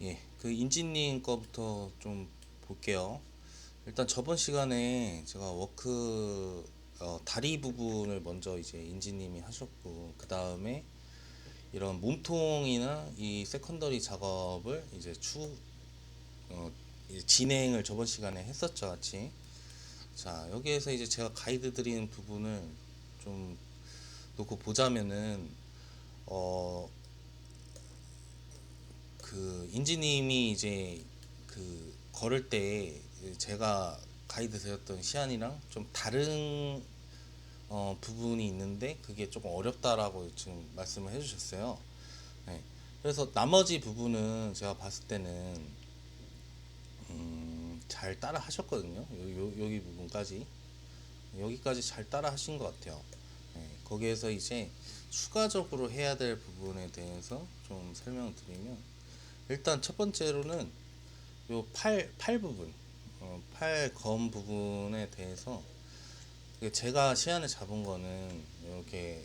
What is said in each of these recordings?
예, 그 인지님 거부터 좀 볼게요. 일단 저번 시간에 제가 다리 부분을 먼저 이제 인지님이 하셨고, 그 다음에 이런 몸통이나 이 세컨더리 작업을 어, 이제 진행을 저번 시간에 했었죠, 같이. 자, 여기에서 이제 제가 가이드 드린 부분을 좀 놓고 보자면은, 어, 그 인지님이 이제 그 걸을 때 제가 가이드 드렸던 시안이랑 좀 다른 부분이 있는데 그게 조금 어렵다라고 지금 말씀을 해주셨어요. 네. 그래서 나머지 부분은 제가 봤을 때는 잘 따라 하셨거든요. 여기 부분까지 여기까지 잘 따라 하신 것 같아요. 네. 거기에서 이제 추가적으로 해야 될 부분에 대해서 좀 설명을 드리면, 일단 첫 번째로는 요 팔 부분, 팔 검 부분에 대해서 제가 시안을 잡은 거는 이렇게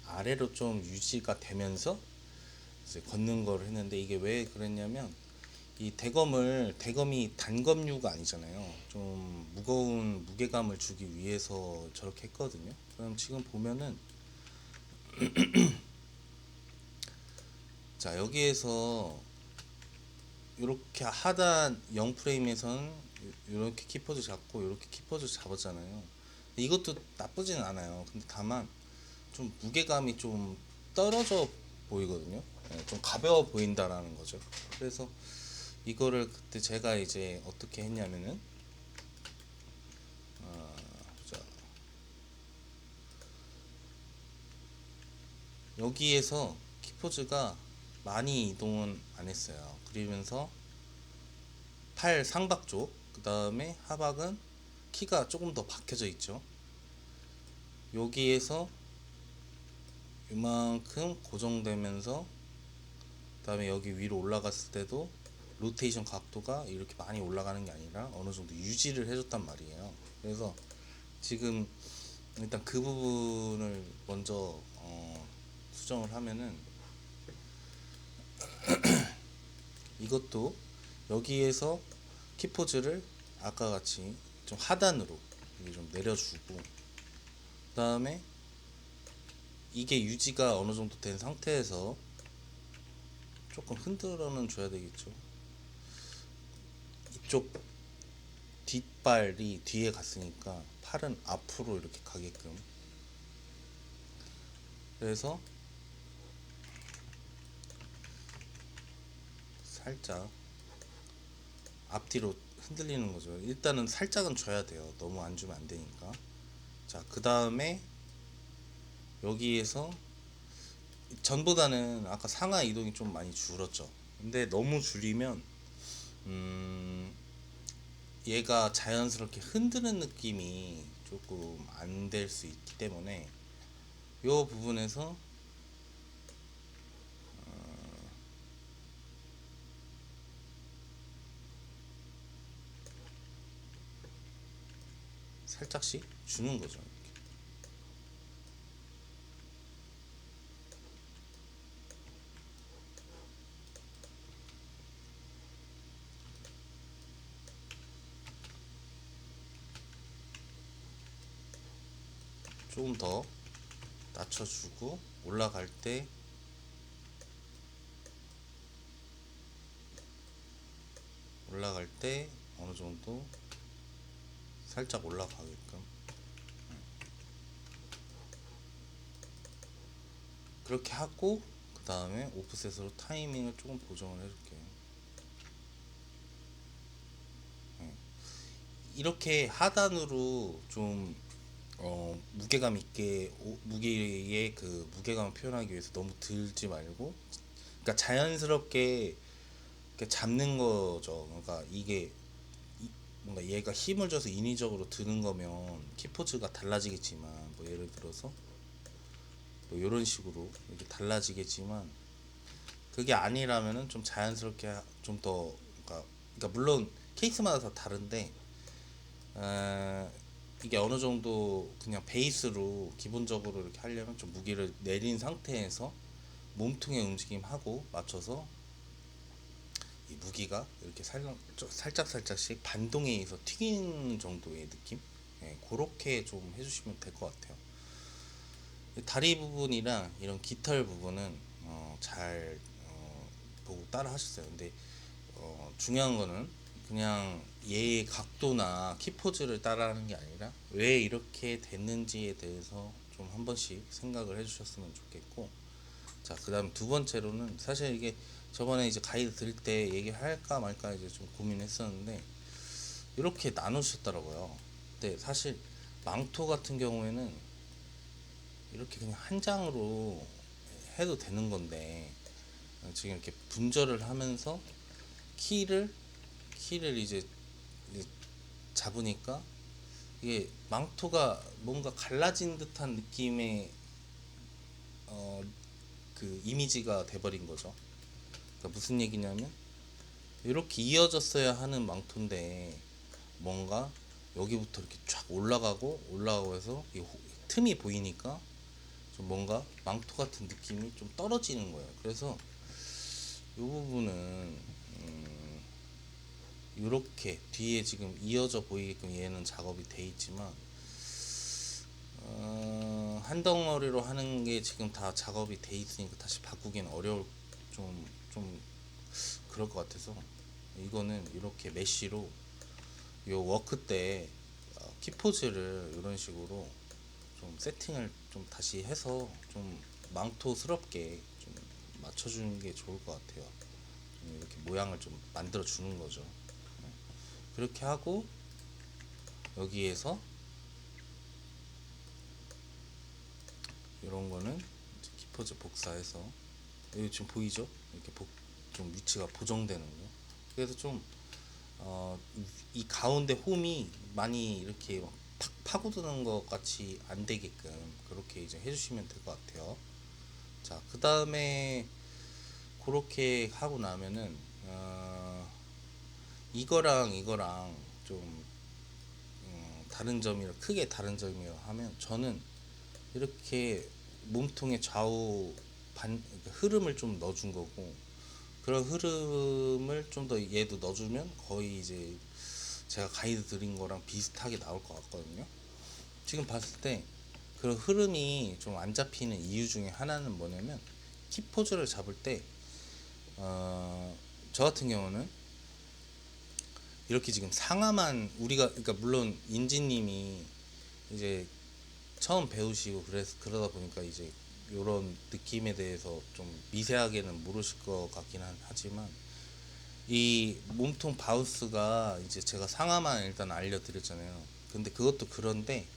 아래로 좀 유지가 되면서 이제 걷는 거를 했는데, 이게 왜 그랬냐면 이 대검이 단검류가 아니잖아요. 좀 무거운 무게감을 주기 위해서 저렇게 했거든요. 그럼 지금 보면은, 자, 여기에서 이렇게 하단 0프레임에선 이렇게 키퍼즈 잡고 이렇게 키퍼즈 잡았잖아요. 이것도 나쁘진 않아요. 근데 다만 좀 무게감이 좀 떨어져 보이거든요. 네, 좀 가벼워 보인다라는 거죠. 그래서 이거를 그때 제가 이제 어떻게 했냐면은, 자, 여기에서 키포즈가 많이 이동은 안 했어요. 그러면서 팔 상박 쪽, 그 다음에 하박은 키가 조금 더 박혀져 있죠. 여기에서 이만큼 고정되면서, 그 다음에 여기 위로 올라갔을 때도 로테이션 각도가 이렇게 많이 올라가는 게 아니라 어느 정도 유지를 해줬단 말이에요. 그래서 지금 일단 그 부분을 먼저 수정을 하면은, 이것도 여기에서 키포즈를 아까 같이 좀 하단으로 이게 좀 내려주고, 그 다음에 이게 유지가 어느 정도 된 상태에서 조금 흔들어는 줘야 되겠죠. 이쪽 뒷발이 뒤에 갔으니까 팔은 앞으로 이렇게 가게끔. 그래서 살짝 앞뒤로 흔들리는 거죠. 일단은 살짝은 줘야 돼요. 너무 안 주면 안 되니까. 자, 그 다음에 여기에서 전보다는 아까 상하 이동이 좀 많이 줄었죠. 근데 너무 줄이면 얘가 자연스럽게 흔드는 느낌이 조금 안 될 수 있기 때문에 이 부분에서 살짝씩 주는 거죠. 이렇게. 조금 더 낮춰주고, 올라갈 때 어느 정도 살짝 올라가게끔 그렇게 하고, 그 다음에 오프셋으로 타이밍을 조금 보정을 해줄게요. 이렇게 하단으로 좀 무게감 있게, 무게의 그 무게감을 표현하기 위해서 너무 들지 말고, 그러니까 자연스럽게 이렇게 잡는 거죠. 그러니까 이게 뭔가 얘가 힘을 줘서 인위적으로 드는 거면 키포즈가 달라지겠지만, 뭐 예를 들어서 뭐 이런 식으로 이렇게 달라지겠지만, 그게 아니라면은 좀 자연스럽게 좀 더, 그러니까 물론 케이스마다 다 다른데, 어, 이게 어느 정도 그냥 베이스로 기본적으로 이렇게 하려면 좀 무게를 내린 상태에서 몸통의 움직임하고 맞춰서 이 무기가 이렇게 살짝 살짝씩 반동에 의해서 튀기는 정도의 느낌. 예, 그렇게 좀 해주시면 될 것 같아요. 다리 부분이랑 이런 깃털 부분은 잘 보고 따라 하셨어요. 근데 중요한 거는 그냥 얘의 각도나 키포즈를 따라하는 게 아니라 왜 이렇게 됐는지에 대해서 좀 한 번씩 생각을 해주셨으면 좋겠고, 자, 그 다음 두 번째로는 사실 이게 저번에 이제 가이드 드릴 때 얘기할까 말까 이제 좀 고민했었는데 이렇게 나누셨더라고요. 근데 사실 망토 같은 경우에는 이렇게 그냥 한 장으로 해도 되는 건데 지금 이렇게 분절을 하면서 키를 이제 잡으니까 이게 망토가 뭔가 갈라진 듯한 느낌의 그 이미지가 돼버린 거죠. 그러니까 무슨 얘기냐면 이렇게 이어졌어야 하는 망토인데 뭔가 여기부터 이렇게 쫙 올라가고 해서 이 틈이 보이니까 좀 뭔가 망토 같은 느낌이 좀 떨어지는 거예요. 그래서 이 부분은 이렇게 뒤에 지금 이어져 보이게끔 얘는 작업이 돼 있지만 한 덩어리로 하는 게 지금 다 작업이 돼 있으니까 다시 바꾸기는 어려울 좀 그럴 것 같아서 이거는 이렇게 메쉬로 요 워크 때 키포즈를 이런 식으로 좀 세팅을 좀 다시 해서 좀 망토스럽게 좀 맞춰주는 게 좋을 것 같아요. 이렇게 모양을 좀 만들어 주는 거죠. 그렇게 하고 여기에서 이런 거는 이제 키포즈 복사해서 여기 지금 보이죠? 이렇게 좀 위치가 보정되는 거. 그래서 좀 이 가운데 홈이 많이 이렇게 막 파고드는 것 같이 안 되게끔 그렇게 이제 해주시면 될 것 같아요. 자, 그 다음에 그렇게 하고 나면은 이거랑 좀 다른 점이라 크게 다른 점이라 하면 저는 이렇게 몸통의 좌우 그러니까 흐름을 좀 넣어준 거고, 그런 흐름을 좀 더 얘도 넣어주면 거의 이제 제가 가이드 드린 거랑 비슷하게 나올 것 같거든요. 지금 봤을 때 그런 흐름이 좀 안 잡히는 이유 중에 하나는 뭐냐면 키포즈를 잡을 때 저 같은 경우는 이렇게 지금 상하만 우리가 그러니까 물론 인지님이 이제 처음 배우시고 그러다 보니까 이제 이런 느낌에 대해서 좀 미세하게는 모르실 것 같긴 하지만 이 몸통 바우스가 이제 제가 상하만 일단 알려드렸잖아요. 근데 그것도 그런데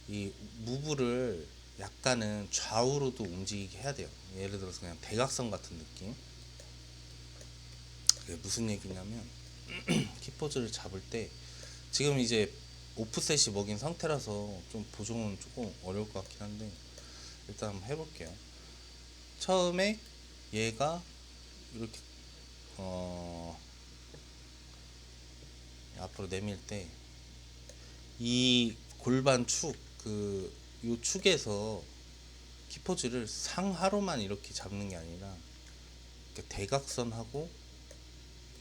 이 무브를 약간은 좌우로도 움직이게 해야 돼요. 예를 들어서 그냥 대각선 같은 느낌. 그게 무슨 얘기냐면 키포즈를 잡을 때 지금 이제 오프셋이 먹인 상태라서 좀 보정은 조금 어려울 것 같긴 한데 일단 한번 해볼게요. 처음에 얘가 이렇게 앞으로 내밀 때 이 골반 요 축에서 키포즈를 상하로만 이렇게 잡는 게 아니라 이렇게 대각선하고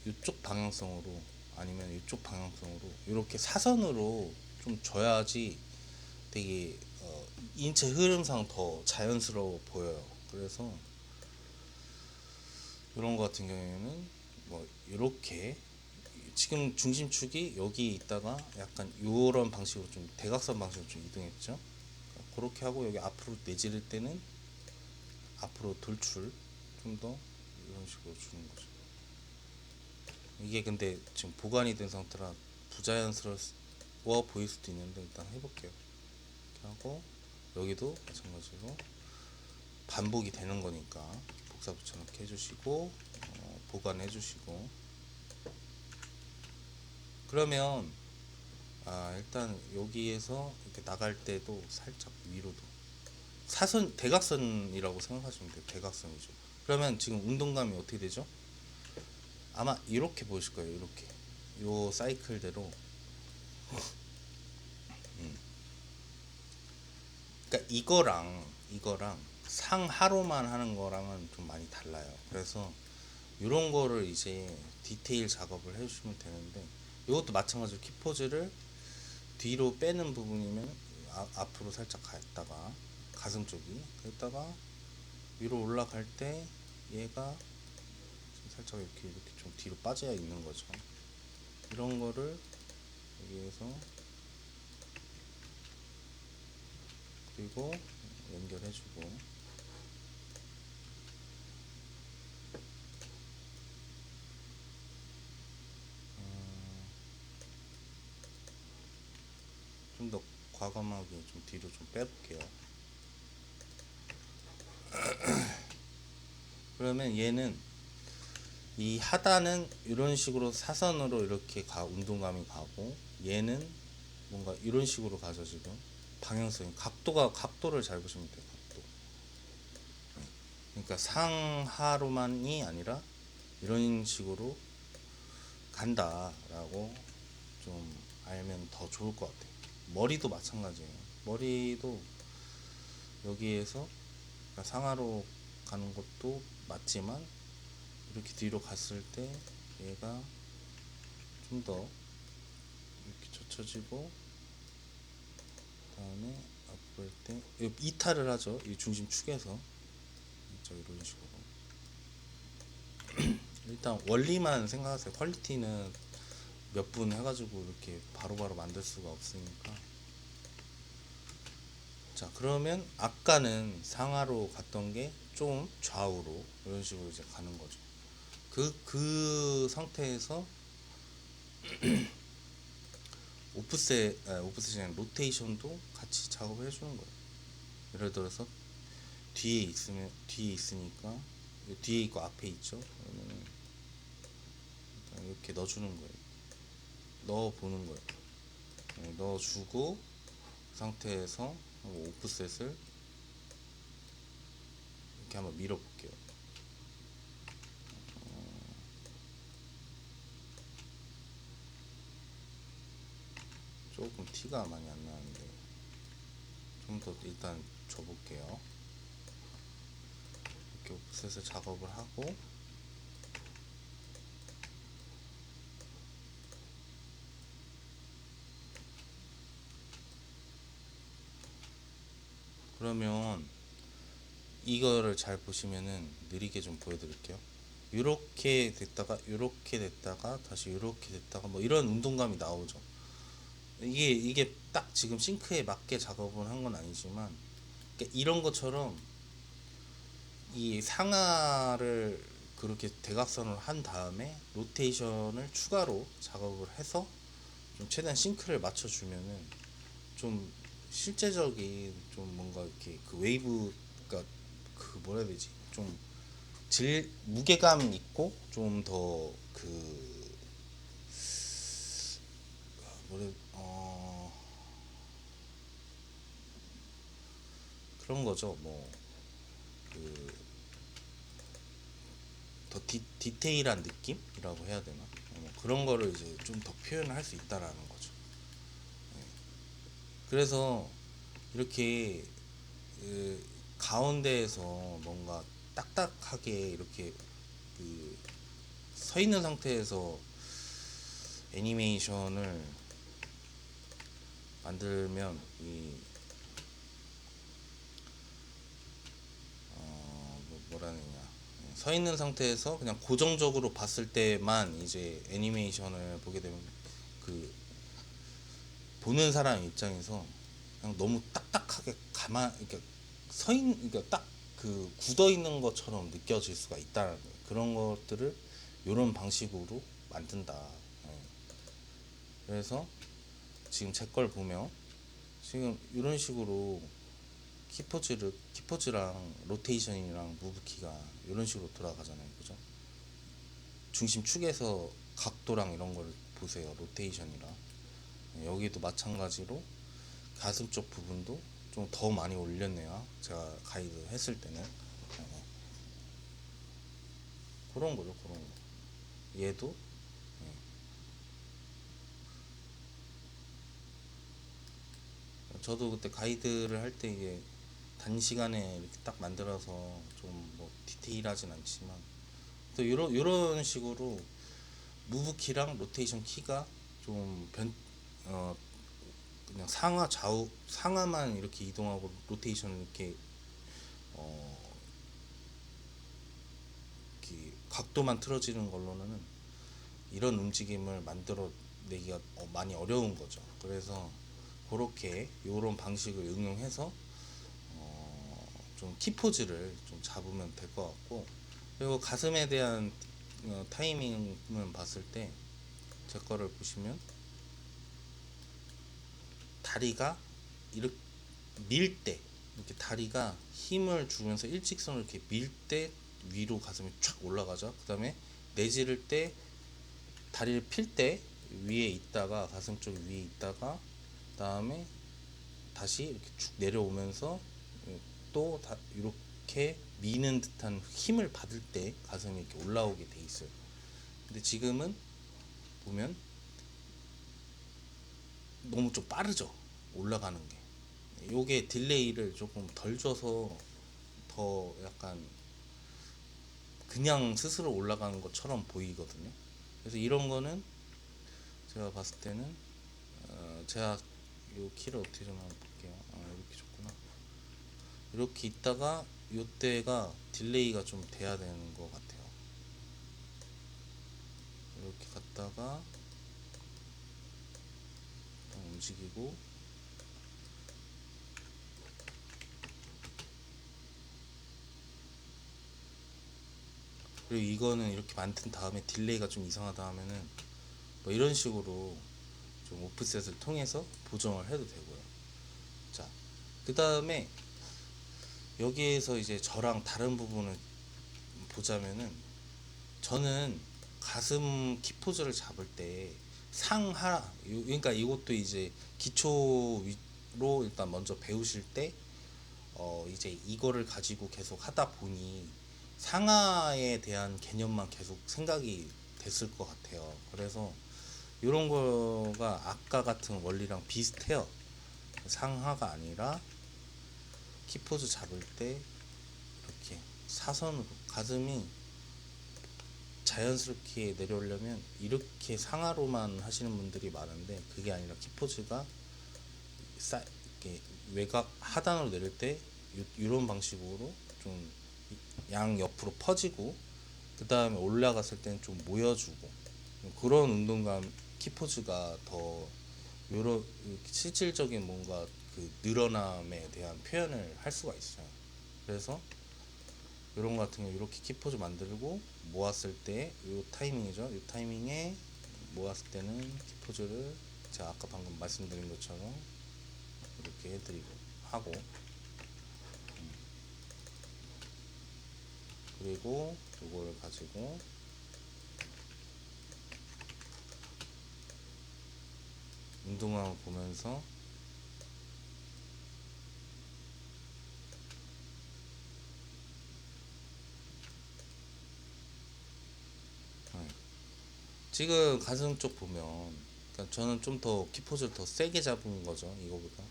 이쪽 방향성으로 아니면 이쪽 방향성으로 이렇게 사선으로 좀 줘야지 되게 인체 흐름상 더 자연스러워 보여요. 그래서 이런 거 같은 경우에는 뭐 이렇게 지금 중심축이 여기 있다가 약간 이런 방식으로 좀 대각선 방식으로 좀 이동했죠. 그렇게 하고 여기 앞으로 내지를 때는 앞으로 돌출 좀 더 이런 식으로 주는 거죠. 이게 근데 지금 보관이 된 상태라 부자연스러워 보일 수도 있는데 일단 해볼게요. 이렇게 하고 여기도 마찬가지로 반복이 되는 거니까 복사 붙여넣기 해주시고 보관해 주시고 그러면 일단 여기에서 이렇게 나갈 때도 살짝 위로도 사선 대각선이라고 생각하시면 돼요. 대각선이죠. 그러면 지금 운동감이 어떻게 되죠? 아마 이렇게 보이실 거예요. 이렇게 요 사이클대로. 그러니까 이거랑 상하로만 하는 거랑은 좀 많이 달라요. 그래서 이런 거를 이제 디테일 작업을 해주시면 되는데, 이것도 마찬가지로 키포즈를 뒤로 빼는 부분이면 앞으로 살짝 갔다가 가슴 쪽이 그랬다가 위로 올라갈 때 얘가 살짝 이렇게 좀 뒤로 빠져야 있는 거죠. 이런 거를 여기에서 그리고 연결해주고, 좀 더 과감하게 좀 뒤로 좀 빼볼게요. 그러면 얘는 이 하단은 이런 식으로 사선으로 이렇게 운동감이 가고, 얘는 뭔가 이런 식으로 가죠. 지금 방향성이 각도를 잘 보시면 돼요. 각도. 그러니까 상하로만이 아니라 이런 식으로 간다라고 좀 알면 더 좋을 것 같아요. 머리도 마찬가지예요. 머리도 여기에서 상하로 가는 것도 맞지만, 이렇게 뒤로 갔을 때 얘가 좀 더 이렇게 젖혀지고, 그다음에 앞으로 할 때 이탈을 하죠. 이 중심 축에서 이런 식으로. 일단 원리만 생각하세요. 퀄리티는 몇 분 해가지고 이렇게 바로바로 만들 수가 없으니까. 자, 그러면 아까는 상하로 갔던 게 좀 좌우로 이런 식으로 이제 가는 거죠. 그 상태에서 오프셋이 아니라 로테이션도 같이 작업을 해주는 거예요. 예를 들어서 뒤에 있으니까 뒤에 있고 앞에 있죠. 그러면 이렇게 넣어주는 거예요. 넣어보는 거예요. 넣어주고 그 상태에서 오프셋을 이렇게 한번 밀어볼게요. 조금 티가 많이 안 나는데 좀 더 일단 줘볼게요. 이렇게 오프셋을 작업을 하고, 그러면 이거를 잘 보시면은 느리게 좀 보여드릴게요. 이렇게 됐다가 이렇게 됐다가 다시 이렇게 됐다가 뭐 이런 운동감이 나오죠. 이게 딱 지금 싱크에 맞게 작업을 한 건 아니지만, 그러니까 이런 것처럼 이 상하를 그렇게 대각선으로 한 다음에 로테이션을 추가로 작업을 해서 좀 최대한 싱크를 맞춰주면은 좀 실제적인 좀 뭔가 이렇게 그 웨이브가 그 뭐라 해야 되지, 좀 무게감 있고 좀 더 그 뭐래 그런 거죠. 뭐 그 더 디테일한 느낌이라고 해야 되나? 뭐 그런 거를 이제 좀 더 표현을 할 수 있다라는 거죠. 그래서 이렇게 그 가운데에서 뭔가 딱딱하게 이렇게 그 서 있는 상태에서 애니메이션을 만들면 뭐라 해야 되냐, 서 있는 상태에서 그냥 고정적으로 봤을 때만 이제 애니메이션을 보게 되면 그 보는 사람 입장에서 그냥 너무 딱딱하게 그러니까 그러니까 딱 그 굳어 있는 것처럼 느껴질 수가 있다는 거예요. 그런 것들을 이런 방식으로 만든다. 예. 그래서 지금 제 걸 보면 지금 이런 식으로 키포즈랑 로테이션이랑 무브키가 이런 식으로 돌아가잖아요. 그죠? 중심 축에서 각도랑 이런 걸 보세요. 로테이션이랑. 여기도 마찬가지로 가슴 쪽 부분도 좀 더 많이 올렸네요. 제가 가이드 했을 때는. 그런 거죠. 그런 거. 얘도 저도 그때 가이드를 할 때 이게 단시간에 이렇게 딱 만들어서 좀 뭐 디테일하진 않지만 또 이런 식으로 무브 키랑 로테이션 키가 좀 그냥 상하 좌우 상하만 이렇게 이동하고 로테이션 어, 이렇게 각도만 틀어지는 걸로는 이런 움직임을 만들어 내기가 많이 어려운 거죠. 그래서 그렇게 이런 방식을 응용해서 좀 키포즈를 좀 잡으면 될 것 같고, 그리고 가슴에 대한 타이밍을 봤을 때 제 거를 보시면 다리가 이렇게 밀 때, 이렇게 다리가 힘을 주면서 일직선으로 이렇게 밀 때 위로 가슴이 쫙 올라가죠. 그 다음에 내지를 때 다리를 필 때 위에 있다가 가슴 쪽 위에 있다가 그다음에 다시 이렇게 쭉 내려오면서 또 이렇게 미는 듯한 힘을 받을 때 가슴이 이렇게 올라오게 돼 있어요. 근데 지금은 보면 너무 좀 빠르죠, 올라가는 게. 요게 딜레이를 조금 덜 줘서 더 약간 그냥 스스로 올라가는 것처럼 보이거든요. 그래서 이런 거는 제가 봤을 때는 제가 요 키를 어떻게 좀 한번 볼게요. 이렇게 줬구나. 이렇게 있다가 요때가 딜레이가 좀 돼야 되는 것 같아요. 이렇게 갔다가 움직이고, 그리고 이거는 이렇게 만든 다음에 딜레이가 좀 이상하다 하면은 뭐 이런 식으로 좀 오프셋을 통해서 보정을 해도 되고요. 자, 그 다음에 여기에서 이제 저랑 다른 부분을 보자면은, 저는 가슴 키포즈를 잡을 때 상하, 그러니까 이것도 이제 기초로 일단 먼저 배우실 때 이제 이거를 가지고 계속 하다 보니 상하에 대한 개념만 계속 생각이 됐을 것 같아요. 그래서 이런 거가 아까 같은 원리랑 비슷해요. 상하가 아니라 키포즈 잡을 때 이렇게 사선으로 가슴이 자연스럽게 내려오려면 이렇게 상하로만 하시는 분들이 많은데, 그게 아니라 키포즈가 이렇게 외곽 하단으로 내릴 때 이런 방식으로 좀 양 옆으로 퍼지고, 그 다음에 올라갔을 때는 좀 모여주고, 그런 운동감 키포즈가 더 요런 실질적인 뭔가 그 늘어남에 대한 표현을 할 수가 있어요. 그래서 이런 거 같은 경우 이렇게 키포즈 만들고 모았을 때 이 타이밍이죠. 이 타이밍에 모았을 때는 키포즈를 제가 아까 방금 말씀드린 것처럼 이렇게 해드리고 하고, 그리고 이걸 가지고 운동화를 보면서 지금 가슴 쪽 보면, 그러니까 저는 좀 더 키포즈를 더 세게 잡은 거죠, 이거보다.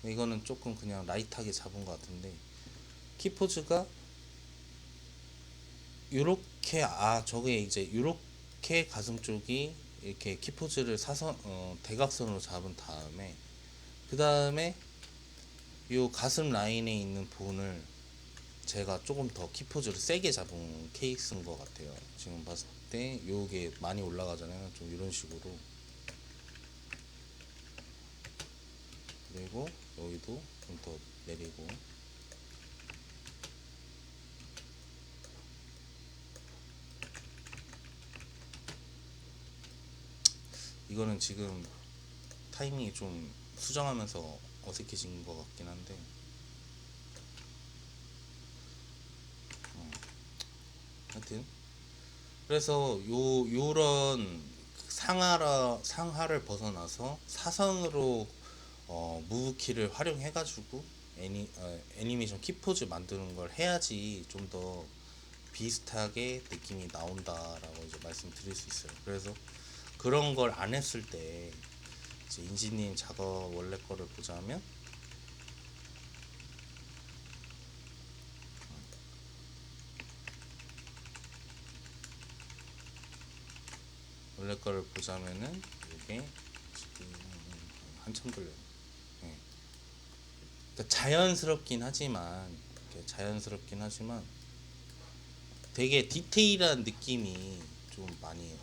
이거는 조금 그냥 라이트하게 잡은 것 같은데, 키포즈가 요렇게, 저게 이제 요렇게 가슴 쪽이 이렇게 키포즈를 대각선으로 잡은 다음에, 그 다음에 요 가슴 라인에 있는 본을 제가 조금 더 키포즈를 세게 잡은 케이스인 것 같아요. 지금 봤을 때 요게 많이 올라가잖아요. 좀 이런 식으로. 그리고 여기도 좀 더 내리고, 이거는 지금 타이밍이 좀 수정하면서 어색해진 것 같긴 한데, 하여튼 그래서 요런 상하를 벗어나서 사선으로 무브키를 활용해 가지고 애니메이션 키포즈 만드는 걸 해야지 좀 더 비슷하게 느낌이 나온다라고 이제 말씀드릴 수 있어요. 그래서 그런 걸 안 했을 때 이제 인지님 작업 원래 거를 보자면, 원래 거를 보자면은 이게 지금 한참 돌려. 예. 그러니까 자연스럽긴 하지만 되게 디테일한 느낌이 좀 많이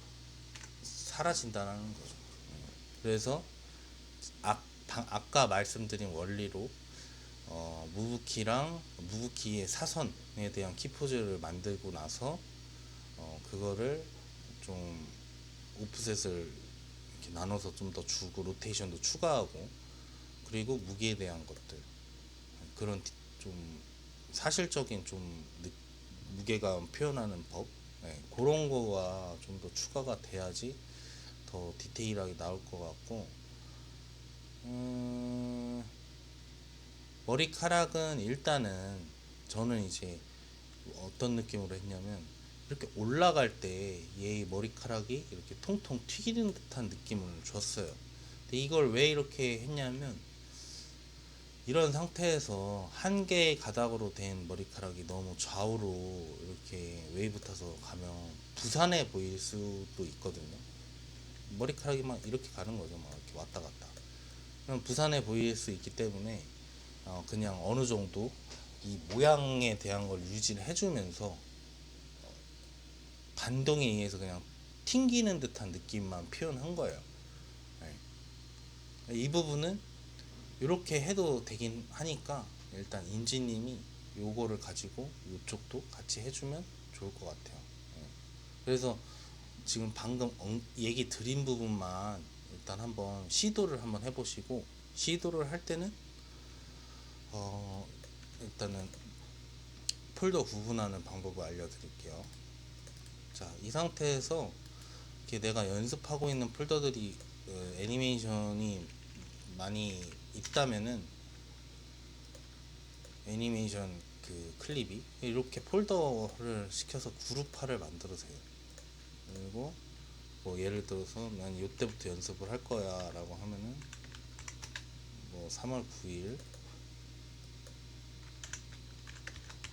사라진다는 거죠. 그래서 아까 말씀드린 원리로 무브키의 사선에 대한 키포즈를 만들고 나서 그거를 좀 오프셋을 이렇게 나눠서 좀 더 주고 로테이션도 추가하고 그리고 무게에 대한 것들 그런 좀 사실적인 좀 무게감 표현하는 법 그런 거가 좀 더 추가가 돼야지 더 디테일하게 나올 것 같고 머리카락은 일단은 저는 이제 어떤 느낌으로 했냐면 이렇게 올라갈 때 얘 머리카락이 이렇게 통통 튀기는 듯한 느낌을 줬어요. 근데 이걸 왜 이렇게 했냐면 이런 상태에서 한 개의 가닥으로 된 머리카락이 너무 좌우로 이렇게 웨이브 타서 가면 부산해 보일 수도 있거든요. 머리카락이 막 이렇게 가는 거죠. 막 이렇게 왔다 갔다. 그럼 부산해 보일 수 있기 때문에 그냥 어느 정도 이 모양에 대한 걸 유지를 해주면서 반동에 의해서 그냥 튕기는 듯한 느낌만 표현한 거예요. 네. 이 부분은 이렇게 해도 되긴 하니까 일단 인지님이 요거를 가지고 이쪽도 같이 해주면 좋을 것 같아요. 네. 그래서 지금 방금 얘기 드린 부분만 일단 한번 시도를 한번 해보시고 시도를 할 때는 일단은 폴더 구분하는 방법을 알려드릴게요. 자, 이 상태에서 이렇게 내가 연습하고 있는 폴더들이 애니메이션이 많이 있다면은 애니메이션 그 클립이 이렇게 폴더를 시켜서 그룹화를 만들으세요. 그리고 뭐 예를 들어서 난 이때부터 연습을 할 거야 라고 하면은 뭐 3월 9일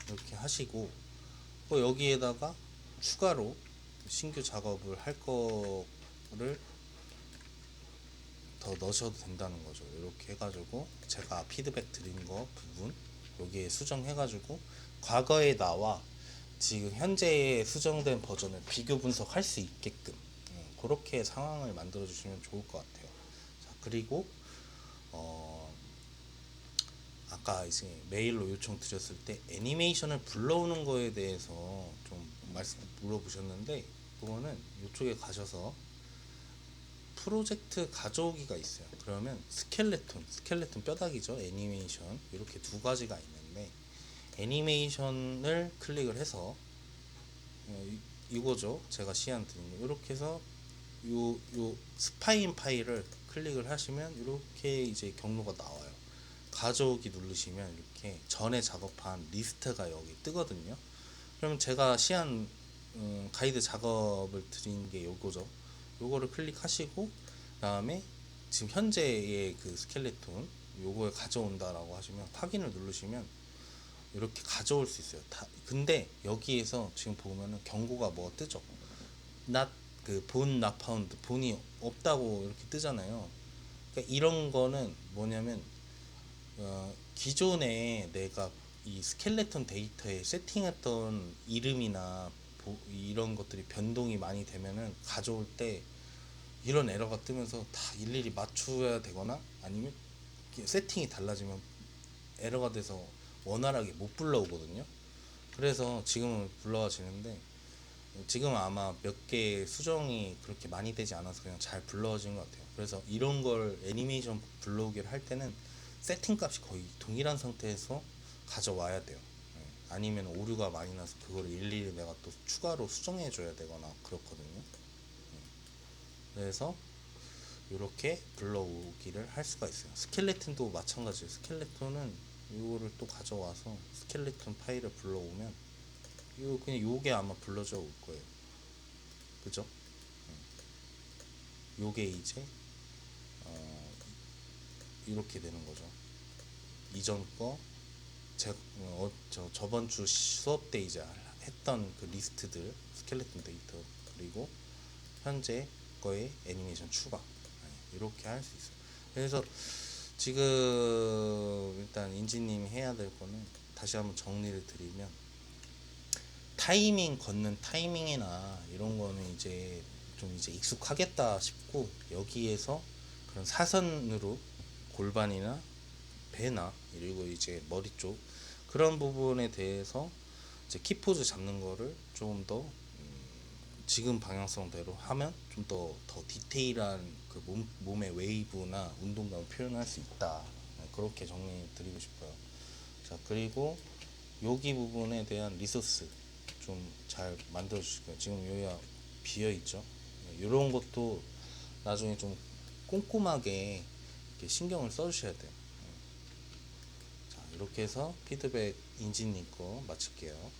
이렇게 하시고 또 여기에다가 추가로 신규 작업을 할 거를 더 넣으셔도 된다는 거죠. 이렇게 해가지고 제가 피드백 드린 거 부분 여기에 수정해가지고 과거의 나와 지금 현재의 수정된 버전을 비교 분석할 수 있게끔 그렇게 상황을 만들어 주시면 좋을 것 같아요. 자, 그리고 아까 이제 메일로 요청 드렸을 때 애니메이션을 불러오는 거에 대해서 좀 말씀 물어보셨는데 그거는 이쪽에 가셔서 프로젝트 가져오기가 있어요. 그러면 스켈레톤 뼈다귀죠. 애니메이션 이렇게 두 가지가 있는데 애니메이션을 클릭을 해서 이거죠. 제가 시안 드린 거 이렇게 해서 요 스파인 파일을 클릭을 하시면 이렇게 이제 경로가 나와요. 가져오기 누르시면 이렇게 전에 작업한 리스트가 여기 뜨거든요. 그럼 제가 시안 가이드 작업을 드린 게 요거죠. 요거를 클릭하시고 다음에 지금 현재의 그 스켈레톤 요거에 가져온다라고 하시면 확인을 누르시면 이렇게 가져올 수 있어요. 근데 여기에서 지금 보면은 경고가 뭐 뜨죠? not 그 본 not found 본이 없다고 이렇게 뜨잖아요. 그러니까 이런 거는 뭐냐면 기존에 내가 이 스켈레톤 데이터에 세팅했던 이름이나 이런 것들이 변동이 많이 되면은 가져올 때 이런 에러가 뜨면서 다 일일이 맞춰야 되거나 아니면 세팅이 달라지면 에러가 돼서 원활하게 못 불러오거든요. 그래서 지금은 불러와지는데 지금 아마 몇 개 수정이 그렇게 많이 되지 않아서 그냥 잘 불러와진 것 같아요. 그래서 이런 걸 애니메이션 불러오기를 할 때는 세팅 값이 거의 동일한 상태에서 가져와야 돼요. 아니면 오류가 많이 나서 그걸 일일이 내가 또 추가로 수정해 줘야 되거나 그렇거든요. 그래서 이렇게 불러오기를 할 수가 있어요. 스켈레톤도 마찬가지예요. 스켈레톤은 이거를 또 가져와서 스켈레톤 파일을 불러오면 그냥 요게 아마 불러져 올 거예요. 그죠? 요게 이제 이렇게 되는 거죠. 이전 거 저번 주 수업 때 이제 했던 그 리스트들 스켈레톤 데이터 그리고 현재 거에 애니메이션 추가, 이렇게 할 수 있어요. 그래서 지금 일단 인지님이 해야 될 거는 다시 한번 정리를 드리면, 타이밍 걷는 타이밍이나 이런 거는 이제 좀 이제 익숙하겠다 싶고, 여기에서 그런 사선으로 골반이나 배나 그리고 이제 머리 쪽 그런 부분에 대해서 이제 키포즈 잡는 거를 조금 더 지금 방향성대로 하면 좀 더 디테일한 그 몸의 웨이브나 운동감을 표현할 수 있다. 그렇게 정리 드리고 싶어요. 자, 그리고 여기 부분에 대한 리소스 좀 잘 만들어 주실 거예요. 지금 여기가 비어 있죠. 이런 것도 나중에 좀 꼼꼼하게 이렇게 신경을 써 주셔야 돼요. 자, 이렇게 해서 피드백 인지님 거 마칠게요.